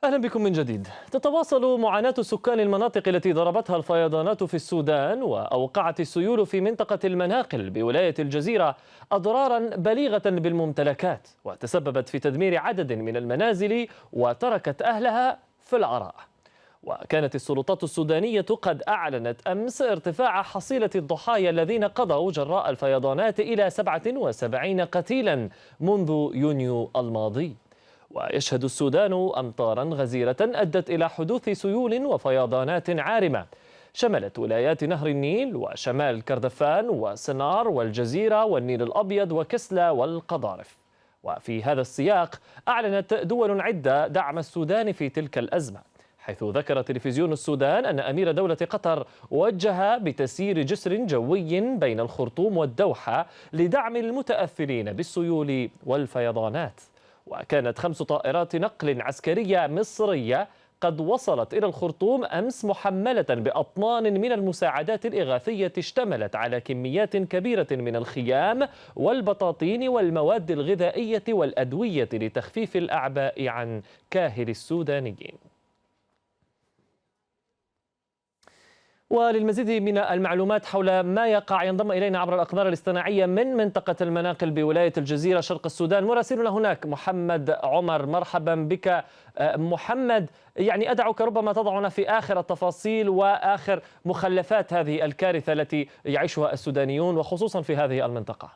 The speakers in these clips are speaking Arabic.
أهلا بكم من جديد. تتواصل معاناة سكان المناطق التي ضربتها الفيضانات في السودان وأوقعت السيول في منطقة المناقل بولاية الجزيرة أضرارا بليغة بالممتلكات، وتسببت في تدمير عدد من المنازل وتركت أهلها في العراء. وكانت السلطات السودانية قد أعلنت أمس ارتفاع حصيلة الضحايا الذين قضوا جراء الفيضانات إلى 77 قتيلا منذ يونيو الماضي. ويشهد السودان أمطارا غزيرة أدت إلى حدوث سيول وفيضانات عارمة شملت ولايات نهر النيل وشمال كردفان وسنار والجزيرة والنيل الأبيض وكسلى والقضارف. وفي هذا السياق أعلنت دول عدة دعم السودان في تلك الأزمة، حيث ذكر تلفزيون السودان أن أمير دولة قطر وجه بتسيير جسر جوي بين الخرطوم والدوحة لدعم المتأثرين بالسيول والفيضانات. وكانت 5 طائرات نقل عسكرية مصرية قد وصلت إلى الخرطوم أمس محملة بأطنان من المساعدات الإغاثية اشتملت على كميات كبيرة من الخيام والبطاطين والمواد الغذائية والأدوية لتخفيف الأعباء عن كاهل السودانيين. وللمزيد من المعلومات حول ما يقع ينضم إلينا عبر الأقمار الاصطناعية من منطقة المناقل بولاية الجزيرة شرق السودان مراسلنا هناك محمد عمر. مرحبا بك محمد. أدعوك ربما تضعنا في آخر التفاصيل وآخر مخلفات هذه الكارثة التي يعيشها السودانيون وخصوصا في هذه المنطقة.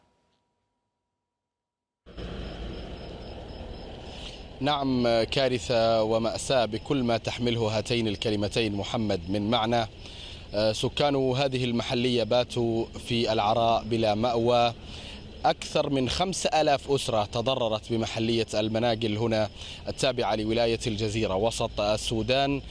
نعم، كارثة ومأساة بكل ما تحمله هاتين الكلمتين محمد من معنى. سكان هذه المحلية باتوا في العراء بلا مأوى. أكثر من 5000 أسرة تضررت بمحلية المناقل هنا التابعة لولاية الجزيرة وسط السودان.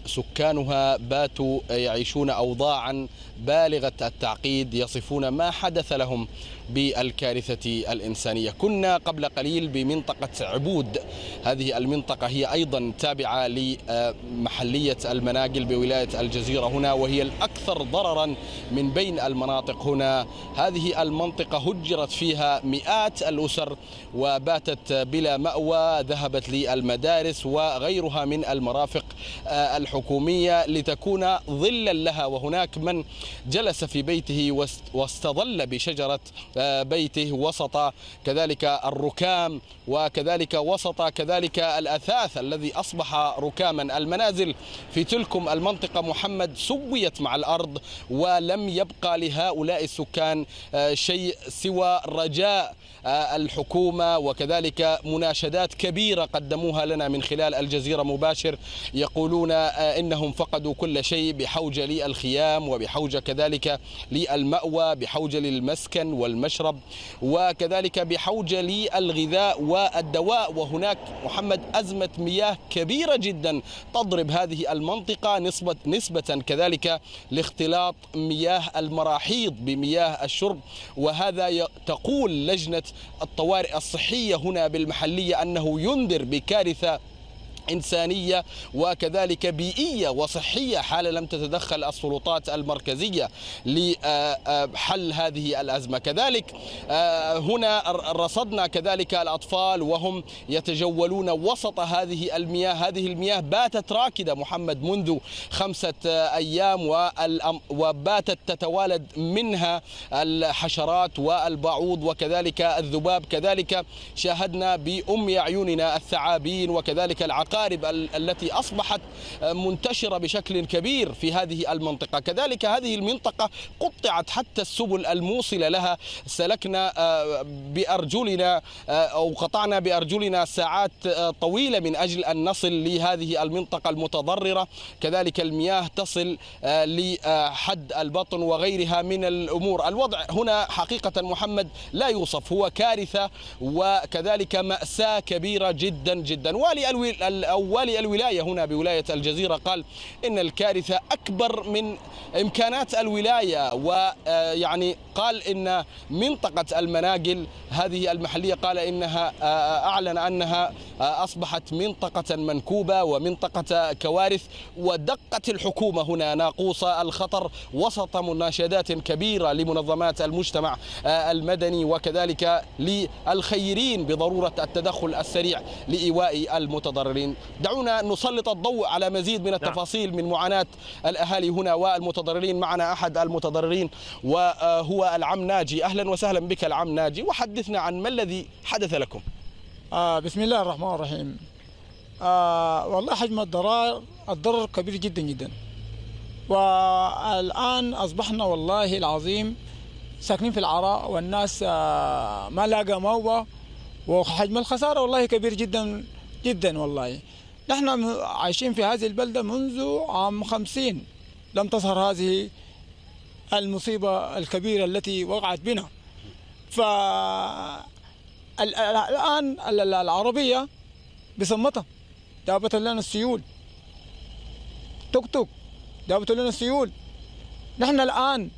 سكانها باتوا يعيشون أوضاعا بالغة التعقيد، يصفون ما حدث لهم بالكارثة الإنسانية. كنا قبل قليل بمنطقة عبود، هذه المنطقة هي أيضا تابعة لمحلية المناقل بولاية الجزيرة هنا، وهي الأكثر ضررا من بين المناطق هنا. هذه المنطقة هجرت فيها مئات الأسر وباتت بلا مأوى، ذهبت للمدارس وغيرها من المرافق الحكومية لتكون ظلا لها، وهناك من جلس في بيته واستظل بشجرة بيته وسط كذلك الركام وكذلك وسط كذلك الأثاث الذي أصبح ركاما. المنازل في تلكم المنطقة محمد سويت مع الأرض، ولم يبقى لهؤلاء السكان شيء سوى رجاء الحكومة وكذلك مناشدات كبيرة قدموها لنا من خلال الجزيرة مباشر، يقولون إنهم فقدوا كل شيء، بحوجة للخيام وبحوجة كذلك للمأوى، بحوجة للمسكن والمشرب وكذلك بحوجة للغذاء والدواء. وهناك محمد أزمة مياه كبيرة جدا تضرب هذه المنطقة نسبة كذلك لاختلاط مياه المراحيض بمياه الشرب. وهذا تقول لجنة الطوارئ الصحية هنا بالمحلية أنه ينذر بكارثة إنسانية وكذلك بيئية وصحية حال لم تتدخل السلطات المركزية لحل هذه الأزمة. كذلك هنا رصدنا كذلك الأطفال وهم يتجولون وسط هذه المياه. هذه المياه باتت راكدة محمد منذ 5 أيام وباتت تتوالد منها الحشرات والبعوض وكذلك الذباب. كذلك شاهدنا بأم أعيننا الثعابين وكذلك العقارب التي أصبحت منتشرة بشكل كبير في هذه المنطقة. كذلك هذه المنطقة قطعت حتى السبل الموصلة لها، سلكنا بأرجلنا أو قطعنا بأرجلنا ساعات طويلة من أجل أن نصل لهذه المنطقة المتضررة. كذلك المياه تصل لحد البطن وغيرها من الأمور. الوضع هنا حقيقة محمد لا يوصف، هو كارثة وكذلك مأساة كبيرة جدا جدا. والي الولاية هنا بولاية الجزيرة قال إن الكارثة أكبر من إمكانات الولاية، ويعني قال إن منطقة المناقل هذه المحلية قال إنها أعلن أنها أصبحت منطقة منكوبة ومنطقة كوارث، ودقت الحكومة هنا ناقوس الخطر وسط مناشدات كبيرة لمنظمات المجتمع المدني وكذلك للخيرين بضرورة التدخل السريع لإيواء المتضررين. دعونا نسلط الضوء على مزيد من التفاصيل من معاناة الأهالي هنا والمتضررين. معنا أحد المتضررين وهو العم ناجي. أهلا وسهلا بك العم ناجي، وحدثنا عن ما الذي حدث لكم. بسم الله الرحمن الرحيم. والله حجم الضرر كبير جدا جدا، والآن أصبحنا والله العظيم ساكنين في العراء، والناس ما لاقى موضع، وحجم الخسارة والله كبير جدا جدا. والله نحن عايشين في هذه البلدة منذ عام 50 لم تظهر هذه المصيبة الكبيرة التي وقعت بنا. الآن العربية بصمتها جابت لنا السيول، توك توك جابت لنا السيول. نحن الآن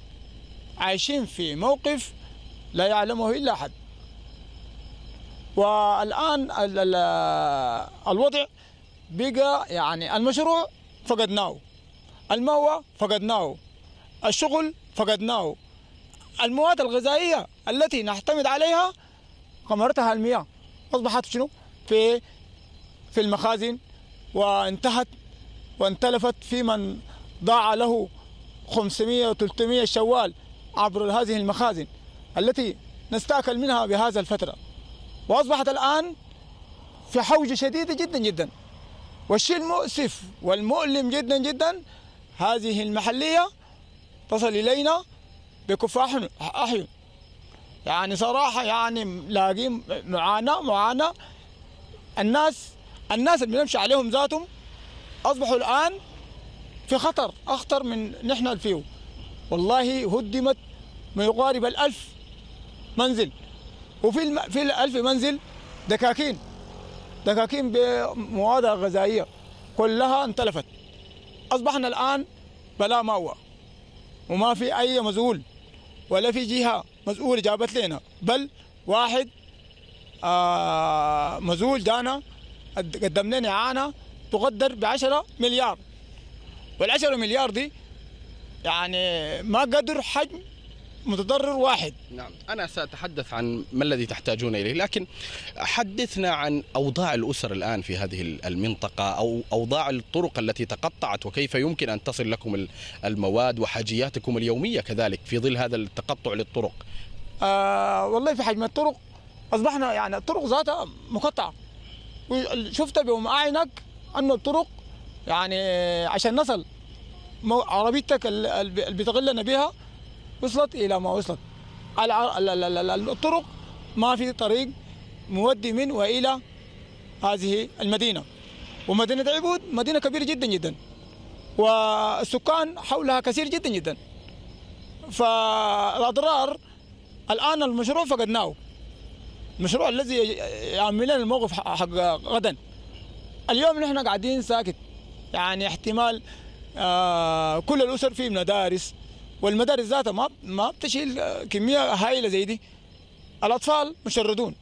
عايشين في موقف لا يعلمه إلا أحد. والآن الوضع بقى يعني المشروع فقدناه، الموى فقدناه، الشغل فقدناه، المواد الغذائية التي نعتمد عليها غمرتها المياه، أصبحت شنو في المخازن، وانتهت وانتلفت في من ضاع له 500 و300 شوال عبر هذه المخازن التي نستأكل منها بهذا الفترة، وأصبحت الآن في حوجة شديدة جدا جدا. والشيء المؤسف والمؤلم جدا جدا، هذه المحلية تصل إلينا بكفاح أحيان. يعني صراحة يعني لاقين معاناة. الناس اللي بنمشي عليهم ذاتهم أصبحوا الآن في خطر أخطر من نحن فيه. والله هدمت ما يقارب 1000 منزل، وفي 1000 منزل دكاكين بمواد غذائية كلها انتلفت. أصبحنا الآن بلا مأوى، وما في أي مسؤول ولا في جهة مسؤول جابت لنا، بل واحد مسؤول جانا قدم لنا إعانة تقدر ب10 مليار، وال10 مليار دي يعني ما قدر حجم متضرر واحد. نعم، أنا سأتحدث عن ما الذي تحتاجون إليه، لكن حدثنا عن أوضاع الأسر الآن في هذه المنطقة، أو أوضاع الطرق التي تقطعت، وكيف يمكن أن تصل لكم المواد وحاجياتكم اليومية كذلك في ظل هذا التقطع للطرق. والله في حجم الطرق أصبحنا يعني الطرق ذاتها مقطعة، شفت بيوم أعينك أن الطرق يعني عشان نصل عربيتك اللي بتغلنا بها وصلت إلى ما وصلت. الطرق ما في طريق مودي من وإلى هذه المدينة، ومدينة عبود مدينة كبيرة جدا جدا، والسكان حولها كثير جدا جدا. فالأضرار الآن المشروع فقدناه، المشروع الذي يعمل لنا الموقف حق غدا. اليوم نحن قاعدين ساكت، يعني احتمال كل الأسر في مدارس، والمدارس ذاتها ما بتشيل كمية هائلة زي دي. الأطفال مشردون،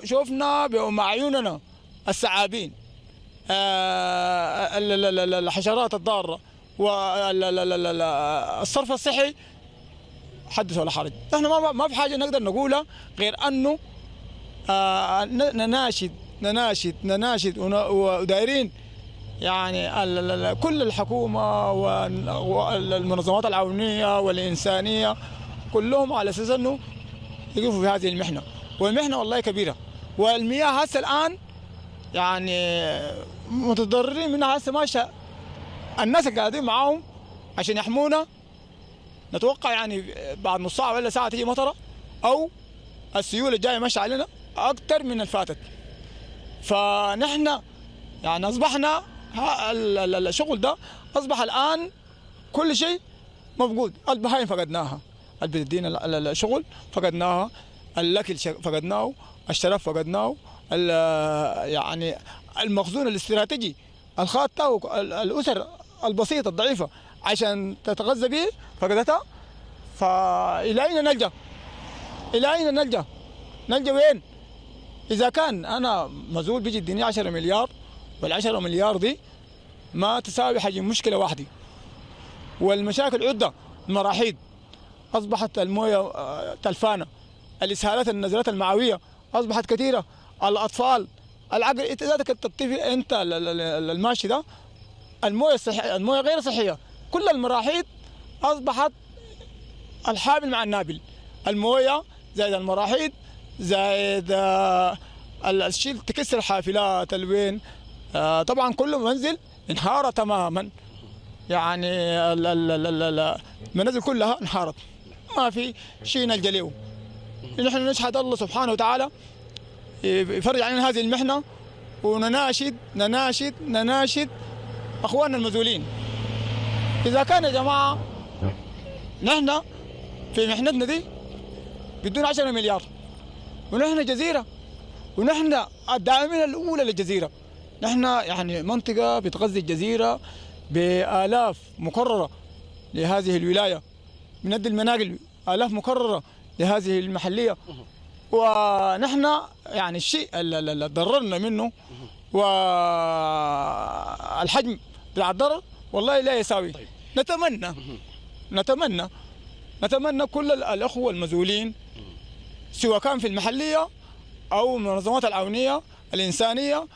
شوفنا بأم عيوننا الثعابين، الحشرات الضارة، والصرف الصحي حدث ولا حرج. نحن ما في حاجة نقدر نقولها غير أنه نناشد ودايرين يعني كل الحكومة والمنظمات العونية والإنسانية كلهم على أساس أنه يقفوا في هذه المحنة، والمحنة والله كبيرة. والمياه هسه الآن يعني متضررين منها هسه. ماشى الناس اللي قاعدين معاهم عشان يحمونا، نتوقع يعني بعد نص ساعة ولا ساعة تيجي مطرة، أو السيول الجاية ماشية علينا أكثر من الفاتت. فنحن يعني أصبحنا الشغل ده أصبح الآن كل شيء مفقود. البهايم فقدناها، اللي بتدينا الشغل فقدناها، الأكل فقدناه، الشراب فقدناه، يعني المخزون الاستراتيجي الخاطة الأسر البسيطة الضعيفة عشان تتغذى به فقدتها. فإلى أين نلجأ؟ إلى أين نلجأ؟ نلجأ وين؟ إذا كان أنا مزول بيجي يديني 10 مليار، وال10 مليار دي ما تساوي حجم مشكلة واحدة، والمشاكل عدة. المراحيض أصبحت الموية تلفانة، الإسهالات النزلات المعوية أصبحت كثيرة، الأطفال، العقل. أنت ذاتك الطفل، أنت الماشي ده الموية الصحية، الموية غير صحية. كل المراحيض أصبحت الحابل مع النابل، الموية زائد المراحيض زائد الشيء تكسر الحافلات الوين. طبعا كل منزل انهار تماما، يعني المنازل كلها انهارت، ما في شيء نلجأ له. نحن نشهد الله سبحانه وتعالى يفرج علينا هذه المحنة، ونناشد اخواننا المسؤولين. اذا كان يا جماعه نحن في محنتنا دي بدون 10 مليار، ونحن جزيره، ونحن الداعمين الاولى للجزيره. نحن يعني منطقه بتغذي الجزيره بالاف مكرره لهذه الولايه، بندي المناقل الاف مكرره لهذه المحليه، ونحن يعني الشيء اللي ضررنا منه والحجم بتاع الضرر والله لا يساوي. نتمنى كل الاخوه المسؤولين سواء كان في المحليه او المنظمات العونيه الانسانيه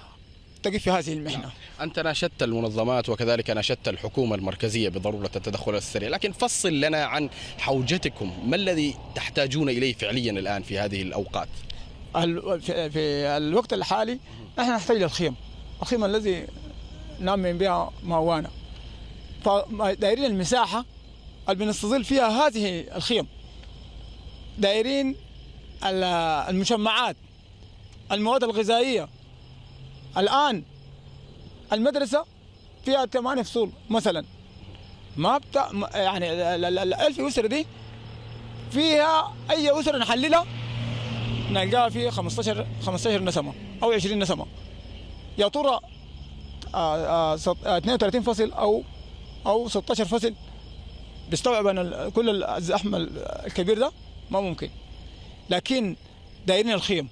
تقف في هذه المحنه. أنت ناشدت المنظمات وكذلك ناشدت الحكومة المركزية بضرورة التدخل السريع، لكن فصل لنا عن حوجتكم، ما الذي تحتاجون إليه فعليا الآن في هذه الأوقات؟ في الوقت الحالي نحن نحتاج للخيم، الخيم الذي نأمن بها موانا، فدايرين المساحة اللي بنستظل فيها هذه الخيم، دايرين المشمعات، المواد الغذائية. الآن المدرسة فيها 8 فصول مثلا، ما يعني 1000 أسرة دي فيها أي أسرة نحللها نلقاها فيه 15 نسمة أو 20 نسمة. يا ترى 32 فصل أو 16 فصل بيستوعب أن كل الزحمة الكبير ده؟ ما ممكن. لكن دايرين الخيم،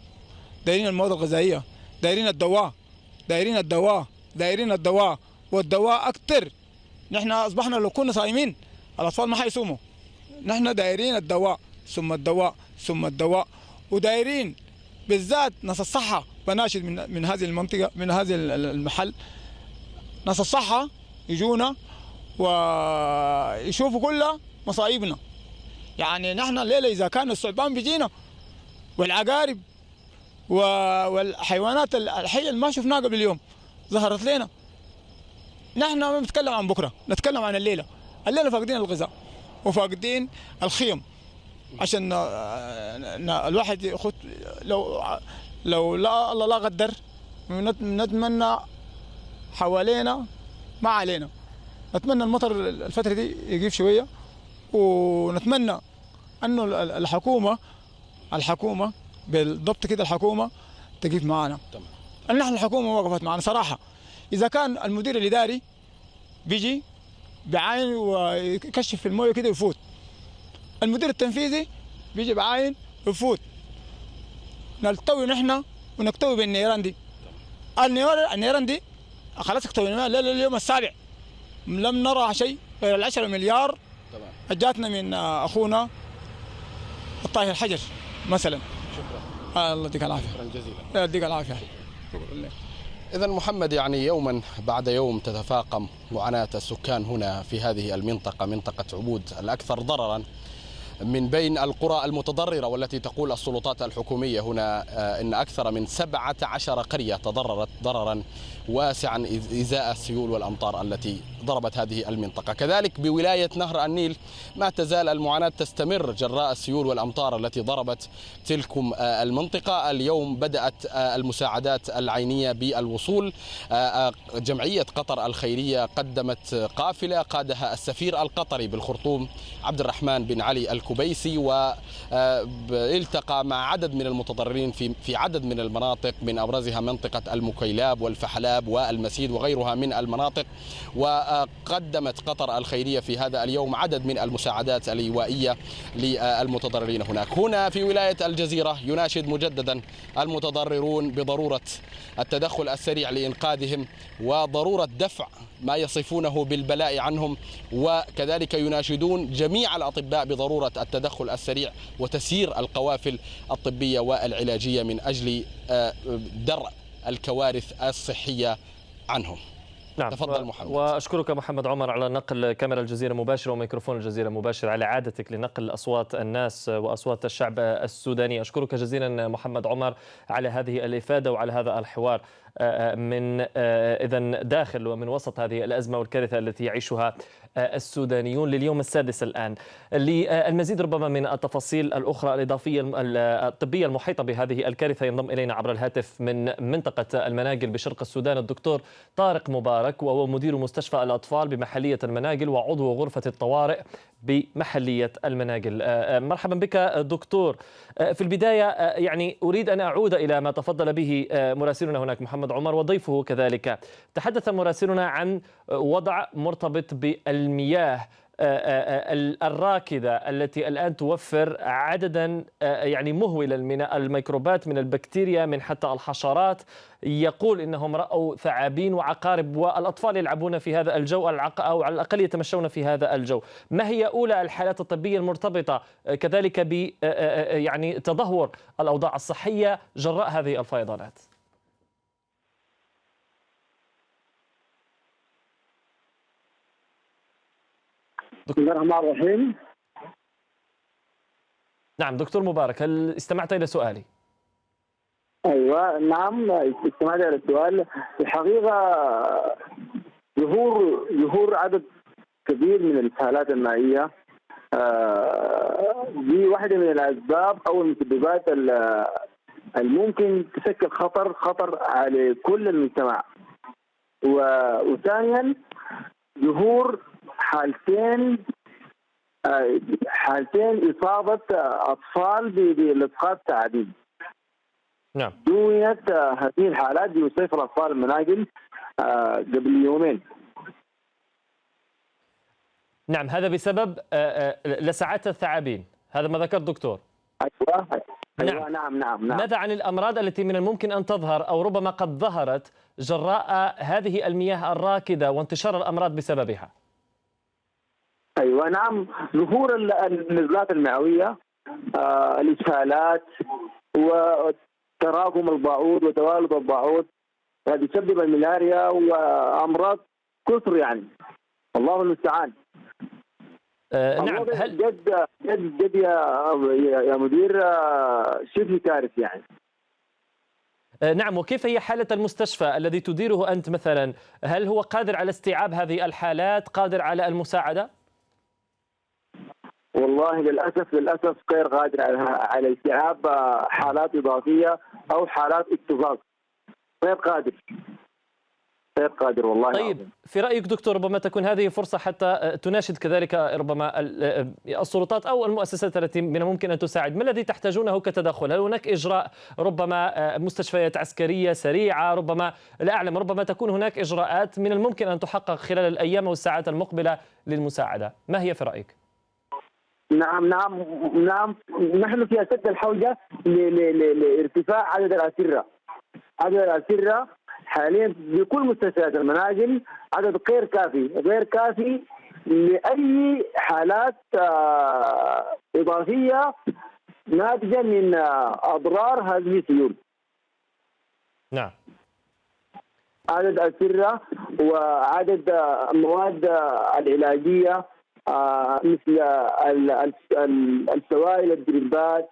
دايرين المواد الغذائية، دايرين الدواء والدواء أكتر. نحن أصبحنا لو كنا صايمين الأطفال ما حيصوموا. نحن دايرين الدواء ثم الدواء، ودايرين بالذات ناس الصحة. بناشد من هذه المنطقة، من هذا المحل، ناس الصحة يجونا ويشوفوا كل مصايبنا. يعني نحن الليلة إذا كان الثعبان بيجينا والعقارب والحيوانات الحية اللي ما شفناها قبل اليوم ظهرت لنا، نحن ما بنتكلم عن بكرة، نتكلم عن الليلة فاقدين الغذاء وفاقدين الخيم. عشان الواحد ياخذ، لو لا الله لا قدر، نتمنى حوالينا ما علينا. نتمنى المطر الفترة دي يقف شوية، ونتمنى انه الحكومة بالضبط كده الحكومة تقف معنا. نحن الحكومة وقفت معنا صراحة. إذا كان المدير الإداري بيجي بعين ويكشف في المويه كده ويفوت، المدير التنفيذي بيجي بعين ويفوت، نلتوي نحن ونكتوي بالنيران دي. النيران دي خلاص اكتويناها اليوم السابع، لم نرى شيء غير 10 مليار جاتنا من اخونا الطاهر حجر مثلا. شكرا. الله يديك العافيه. شكرا جزيلا. يديك العافيه. إذا محمد، يعني يوما بعد يوم تتفاقم معاناة السكان هنا في هذه المنطقة، منطقة عبود الأكثر ضررا من بين القرى المتضررة، والتي تقول السلطات الحكومية هنا إن أكثر من 17 قرية تضررت ضررا واسعا إزاء السيول والأمطار التي ضربت هذه المنطقة. كذلك بولاية نهر النيل ما تزال المعاناة تستمر جراء السيول والأمطار التي ضربت تلكم المنطقة. اليوم بدأت المساعدات العينية بالوصول. جمعية قطر الخيرية قدمت قافلة قادها السفير القطري بالخرطوم عبد الرحمن بن علي الكبيسي، والتقى مع عدد من المتضررين في عدد من المناطق، من أبرزها منطقة المكيلاب والفحلاب والمسيد وغيرها من المناطق. وقدمت قطر الخيرية في هذا اليوم عدد من المساعدات الإيوائية للمتضررين هنا في ولاية الجزيرة. يناشد مجددا المتضررون بضرورة التدخل السريع لإنقاذهم وضرورة دفع ما يصفونه بالبلاء عنهم، وكذلك يناشدون جميع الأطباء بضرورة التدخل السريع وتسيير القوافل الطبية والعلاجية من أجل درء الكوارث الصحية عنهم. نعم، تفضل محمد. وأشكرك محمد عمر على نقل كاميرا الجزيرة مباشرة وميكروفون الجزيرة مباشرة، على عادتك لنقل أصوات الناس وأصوات الشعب السوداني. أشكرك جزيلا محمد عمر على هذه الإفادة وعلى هذا الحوار من إذن داخل ومن وسط هذه الأزمة والكارثة التي يعيشها السودانيون لليوم السادس الآن. للمزيد ربما من التفاصيل الأخرى الإضافية الطبية المحيطة بهذه الكارثة ينضم إلينا عبر الهاتف من منطقة المناقل بشرق السودان الدكتور طارق مبارك، وهو مدير مستشفى الأطفال بمحلية المناقل وعضو غرفة الطوارئ بمحلية المناقل. مرحبا بك دكتور. في البداية يعني أريد أن أعود إلى ما تفضل به مراسلنا هناك محمد عمر وضيفه كذلك. تحدث مراسلنا عن وضع مرتبط بالمياه الراكدة التي الآن توفر عددا يعني مهولا من الميكروبات، من البكتيريا، من حتى الحشرات. يقول إنهم رأوا ثعابين وعقارب والأطفال يلعبون في هذا الجو أو على الأقل يتمشون في هذا الجو. ما هي أولى الحالات الطبية المرتبطة كذلك ب يعني تدهور الأوضاع الصحية جراء هذه الفيضانات؟ بسم الله الرحمن الرحيم. نعم دكتور مبارك، هل استمعت إلى سؤالي؟ ايوه نعم استمعت الى السؤال. الحقيقه ظهور عدد كبير من الحالات المائيه دي واحده من الاسباب او المسببات الممكن تشكل خطر على كل المجتمع. وثانيا ظهور حالتين إصابة أطفال بإسقاط ثعابين. نعم. دونت هذه الحالات بمستشفى الأطفال المناقل قبل يومين. نعم، هذا بسبب لسعات الثعابين، هذا ما ذكر دكتور. أيوة نعم. ماذا عن الأمراض التي من الممكن أن تظهر أو ربما قد ظهرت جراء هذه المياه الراكدة وانتشار الأمراض بسببها؟ ايوه نعم، ظهور النزلات المعويه، الاسهالات وتراكم البعوض وتوالد البعوض، هذه تسبب الملاريا وامراض كثر يعني. الله المستعان. نعم. هل جد يا مدير شبه كارثي يعني. نعم، وكيف هي حالة المستشفى الذي تديره أنت مثلا؟ هل هو قادر على استيعاب هذه الحالات، قادر على المساعدة؟ والله للأسف غير قادر على استيعاب حالات إضافية أو حالات اكتظاظ. غير قادر والله. طيب في رأيك دكتور ربما تكون هذه فرصة حتى تناشد كذلك ربما السلطات أو المؤسسات التي من الممكن أن تساعد. ما الذي تحتاجونه كتدخل؟ هل هناك إجراء ربما مستشفيات عسكرية سريعة؟ ربما لا أعلم، ربما تكون هناك إجراءات من الممكن أن تحقق خلال الأيام والساعات المقبلة للمساعدة. ما هي في رأيك؟ نعم نحن في أشد الحوجة لارتفاع عدد الأسرة حاليا بكل مستشفيات المناقل. عدد غير كافي لأي حالات إضافية ناتجة من أضرار هذه السيول. نعم. عدد أسرة وعدد المواد العلاجية مثل السوائل، الدريبات،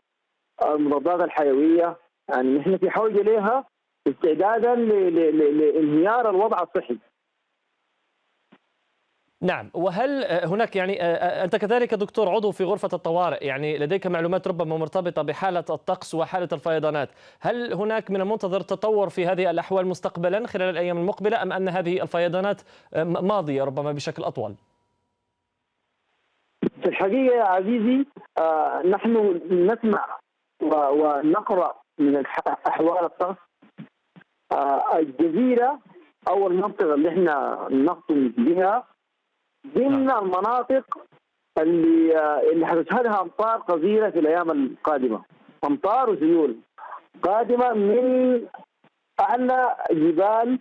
المضادات الحيوية، يعني نحن في حوجة لها استعدادا لانهيار الوضع الصحي. نعم. وهل هناك يعني أنت كذلك دكتور عضو في غرفة الطوارئ، يعني لديك معلومات ربما مرتبطة بحالة الطقس وحالة الفيضانات، هل هناك من المنتظر تطور في هذه الأحوال مستقبلا خلال الأيام المقبلة، أم أن هذه الفيضانات ماضية ربما بشكل أطول؟ الحقيقة يا عزيزي نحن نسمع ونقرأ من أحوال الطقس. الجزيرة أو المنطقة اللي احنا نقطن بها ضمن المناطق اللي حتشهدها أمطار غزيرة في الأيام القادمة، أمطار وسيول قادمة من أعلى جبال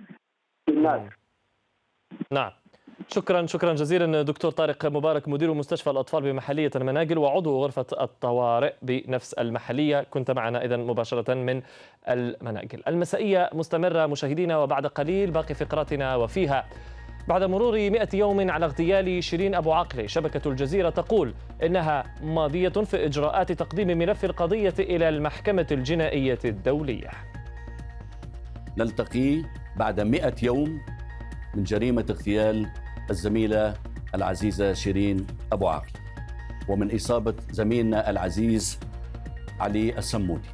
الناس. نعم، شكرا جزيلا دكتور طارق مبارك، مدير مستشفى الأطفال بمحلية المناقل وعضو غرفة الطوارئ بنفس المحلية، كنت معنا إذن مباشرة من المناقل. المسائية مستمرة مشاهدينا، وبعد قليل باقي فقراتنا، وفيها بعد مرور 100 يوم على اغتيال شيرين أبو عقلة، شبكة الجزيرة تقول إنها ماضية في إجراءات تقديم ملف القضية إلى المحكمة الجنائية الدولية. نلتقي بعد 100 يوم من جريمة اغتيال الزميلة العزيزة شيرين أبو عقلة ومن إصابة زميلنا العزيز علي السمودي.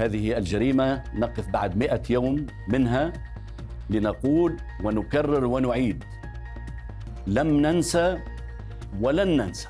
هذه الجريمة نقف بعد 100 يوم منها لنقول ونكرر ونعيد: لم ننسى ولن ننسى.